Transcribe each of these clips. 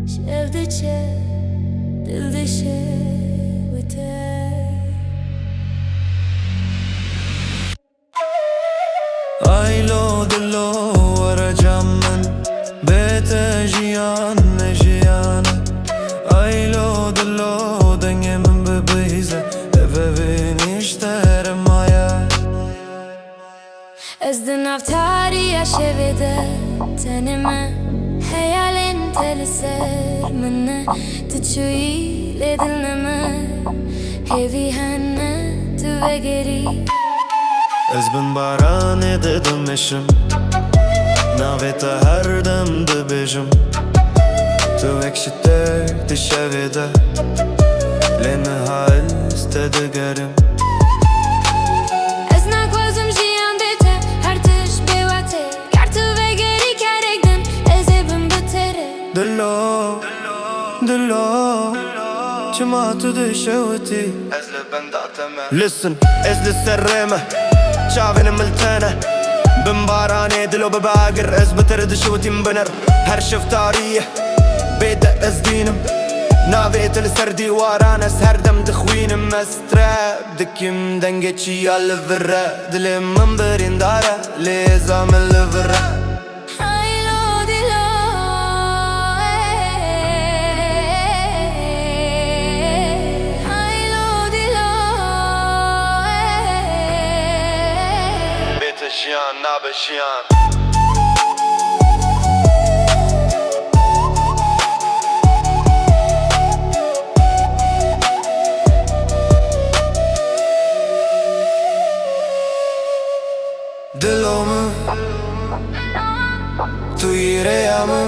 شفتشة دلدشة وتاه Aylo dillo varacağım ben Bete jiyan ne jiyana Aylo dillo dengemin bebeğize Ebevin işlerim hayal أزدن أفتاري يا شفدة تنمى حيالين تلسر منه تتشوي لدلنما كيفي هنا تبقري Ezbin baran ededim eşim Navete her demde bejim Tu ekşite dişevide Leni hal istedi gerim أزنك وزم جيان بيته هرتش بيواتي كارتو بقري كاركدن أزبن بتره Dillo, dillo Cemaatü dişeviti Ezle ben dateme Listen, ezli serreme Şavenim iltene Bin barane dilo bebagir Ez bitirdi şutim binir Her şiftariye Beyde ezdinim Navet il serdi waranes Her dem dixwinim Estrab Dikimden geçi alı virre Dilim min birindare Lezam il virre هايلو ديلو هايلو ديلو Bete jiyan nabe jiyan Dilomu Tu yüreğimi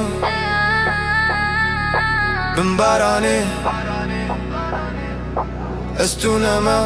Bin barani Estuneme